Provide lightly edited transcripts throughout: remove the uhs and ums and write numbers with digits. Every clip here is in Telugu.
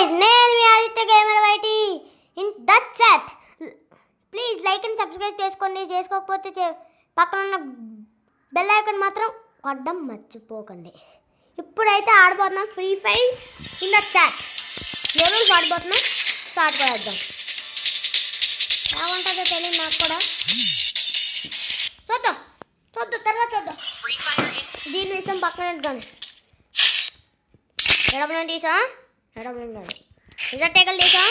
guys, నేను మీ Aditya gamer YT in that chat. Please like and subscribe చేసుకోండి. చేసుకోకపోతే పక్కన ఉన్న బెల్ ఐకాన్ మాత్రం కొట్టడం మర్చిపోకండి. ఇప్పుడైతే ఆడబోతున్నాం free fire in the chat. Levels ఆడబోతున్నాం. స్టార్ట్ చేద్దాం. ఏమంటుందో తెలియదు నాకు కూడా. చూద్దాం తర్వాత చూద్దాం. దీని విషయం పక్కన కానీ ఎడబలం తీసాం. రిజల్ట్ తీసాం.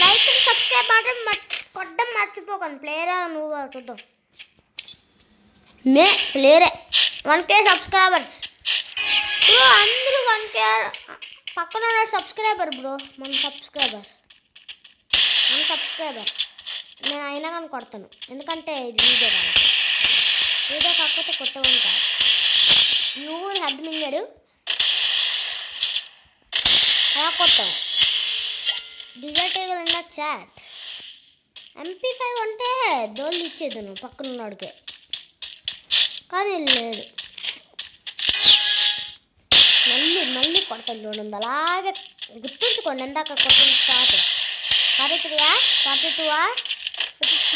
లైక్ సబ్స్క్రైబ్ మాత్రం కొట్టడం మర్చిపోకండి. ప్లేయరా నువ్వు చూద్దాం. ప్లేయరే 1K సబ్స్క్రైబర్స్ బ్రో. అందరూ 1K. పక్కన సబ్స్క్రైబర్ బ్రో. మన సబ్స్క్రైబర్ నేను అయినా కానీ కొడతాను. ఎందుకంటే ఇది వీడియో కాకపోతే కొట్టవని కాదు. నువ్వు హెడ్ మింగాడు కొట్టావు. డిజర్టేబుల్ ఇన్ ద చాట్. MP5 అంటే డోళ్ళు ఇచ్చేది నువ్వు పక్కన ఉన్నాడికే, కానీ లేదు. మళ్ళీ కొడతాను చూడండి. అలాగే గుర్తుంచుకోండి. ఎందాక కొట్టిన స్టార్ట్ 43 42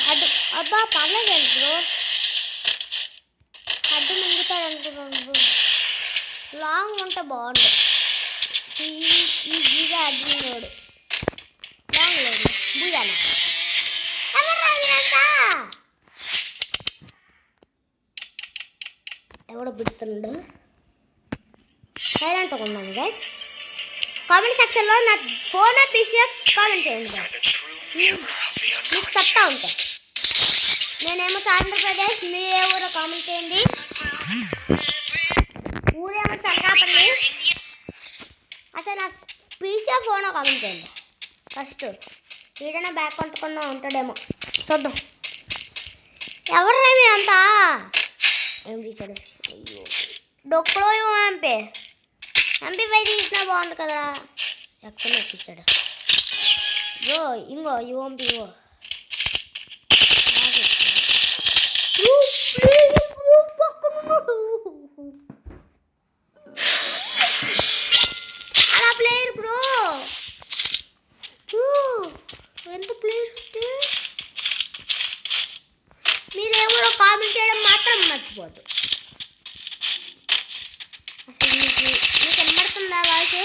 హెడ్. అబ్బా పర్లేదు బ్రో. హెడ్ మింగుతాడు అనుకున్నాను బ్రో. లాంగ్ ఉంటే బాగుంటుంది. ఈజీగా అడ్మినోడు లాంగ్ లేదు. బుయ్యానా ఎవడో బిడుతున్నాడు. సైలెంట్గా ఉన్నాను గైస్. కామెంట్ సెక్షన్లో నా ఫోన్ పీసీ కామెంట్ చేయండి. మీకు సత్తా ఉంటాయి. నేనేమో ఆంధ్రప్రదేశ్, మీరే ఊరో కామెంట్ చేయండి. ఊరేమో చంద్రాపల్లి. అసలు నా పీసీ ఫోన్ కామెంట్ చేయండి ఫస్ట్. వీడైనా బ్యాక్ కొంటుకున్నా ఉంటాడేమో చూద్దాం. ఎవరైనా అంతా ఏం తీసాడు. డొక్కలో MP5 తీసినా బాగుంటుంది కదా. ఎక్కడ తీసాడు బ్రో. ఇంకో యువంపి అలా ప్లేయర్ బ్రో. ఎంత ప్లేయర్ అంటే మీరేమో కామెంట్ చేయడం మాత్రం మర్చిపోద్దు. అసలు మీకు కనబడుతుందా వాయిస్?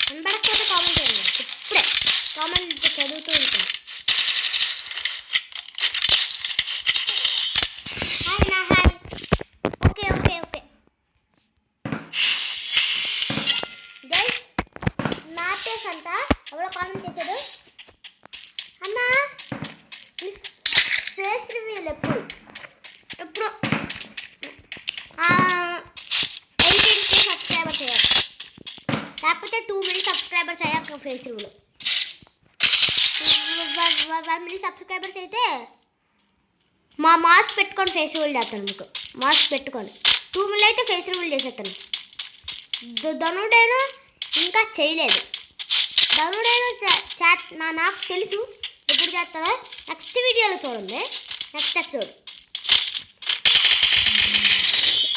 కనబడకపోతే కామెంట్ చేయండి. ఇప్పుడే కామెంట్ చదువుతూ ఉంటాను. హాయ్. ఓకే గైస్, నా పేస్ అంట ఎవరో కామెంట్ చేశాడు. అన్నా ఫేస్ రివ్యూల్ ఎప్పుడు 18K సబ్స్క్రైబర్స్ అయ్యాక, లేకపోతే 2 మిలియన్ సబ్స్క్రైబర్స్ అయ్యాక ఫేస్ రివ్యూలో 1 మిలియన్ సబ్స్క్రైబర్స్ అయితే మా మాస్క్ పెట్టుకొని ఫేస్ రివ్యూల్ చేస్తాను. మీకు మాస్క్ పెట్టుకొని 2 మిలియన్ అయితే ఫేస్ రివ్యూల్ చేసేస్తాను. ధనుడేనో ఇంకా చేయలేదు. ధనుడేనో నాకు తెలుసు ఎప్పుడు చేస్తారో. నెక్స్ట్ వీడియోలో చూడండి. Next episode.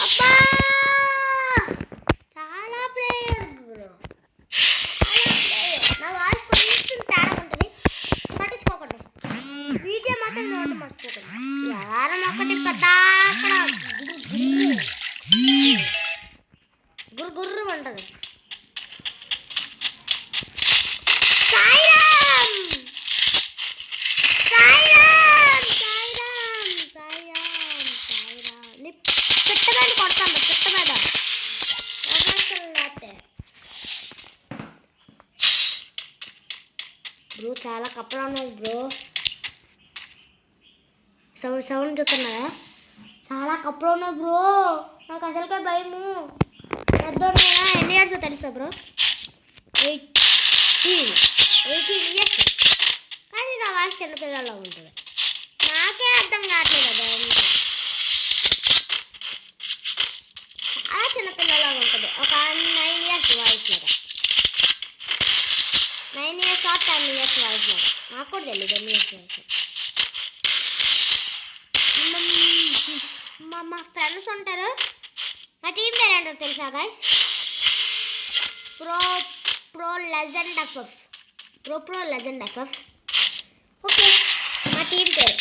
అబ్బా చాలా ప్లేయర్ బ్రో. నా వాయిస్ కొంచెం తేడా ఉంటుంది. పట్టించుకోకండి. వీడియో మాత్రం చూడటం మర్చిపోకండి. వారం ఒకటి పెద్ద అక్కడ గుర్రు ఉంటుంది. పెట్టమని కొడతాను. పెట్టమేద బ్రో. చాలా కప్పలు ఉన్నాయి బ్రో. సౌండ్ చూస్తున్నారా? చాలా కప్పలు ఉన్నాయి బ్రో. నాకు అసలుకే భయము. పెద్దోడైనా ఎన్ని ఇయర్స్ తెలుసా బ్రో? 18 ఇయర్స్. కానీ నా వాయిస్ చిన్నపిల్లల్లో ఉంటుంది. నాకే అర్థం కావట్లేదు కదా. చాలా చిన్నపిల్లలాగా ఉంటుంది. ఒక 9 ఇయర్స్ వాయిస్ లాగా. 9 ఇయర్స్ 10 ఇయర్స్ వాయిస్ లాగా. నాకు కూడా తెలియదు 10 ఇయర్స్ వాయిస్. మా ఫ్రెండ్స్ ఉంటారు. నా టీం పేరు ఏంటో తెలుసా guys? Pro pro legend FF pro legend FF. Okay, మా టీం పేరు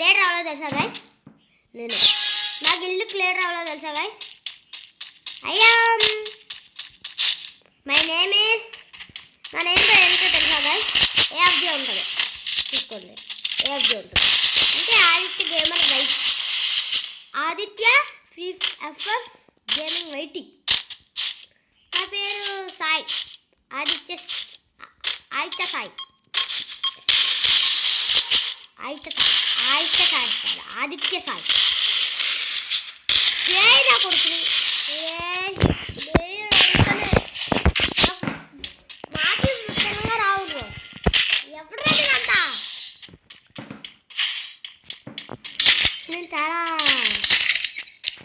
లీడర్ అవ్వలో తెలుసా గైస్? నేను నా గిల్డ్కి లీడర్ అవ్వలో తెలుసా గైస్? మై నేమ్ ఈస్ నా నేమ్ పేరు ఏంటో తెలుసా గైస్? ఏఎఫ్జీ ఉంటుంది, చూసుకోండి. ఏఎఫ్జీ ఉంటుంది అంటే Aditya gamer white, Aditya free FF gaming YT. నా పేరు సాయి, ఆదిత్య ఆదిత్య సాయి ఆదిత్య సాయి. నా కొడుకుని మాకి ముఖ్యంగా రావు ఎప్పుడు అంట. నేను చాలా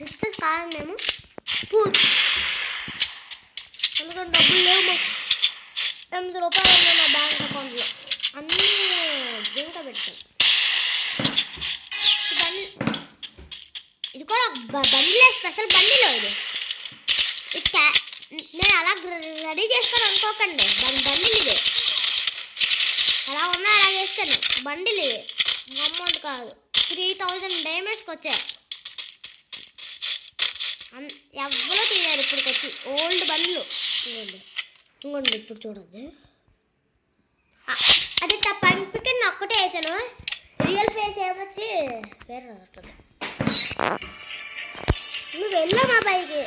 రిచెస్ కాదు మేము పూర్, ఎందుకంటే డబ్బులు లేవు మాకు. 8 రూపాయలు ఉన్నాయి నా బ్యాంక్ అకౌంట్లో, అన్నీ దీంట్లో పెట్టాను. ఇది కూడా బండిలే, స్పెషల్ బండిలో ఇది. నేను అలా రెడీ చేసుకొని అనుకోకండి, బండిలు ఇది అలా ఉన్నా అలా చేస్తాను. బండిలు ఇవి అమౌంట్ కాదు. 3000 డైమండ్స్కి వచ్చాయి, ఎవరో తీయారు ఇప్పటికి వచ్చి. ఓల్డ్ బండ్లు ఇంకోండి ఇప్పుడు చూడండి. అదే పంపికన్ ఒక్కటే వేసాను, రియల్ ఫేస్ ఏమొచ్చి వేరే రావట్లేదు. నువ్వు వెళ్ళా మా పైకి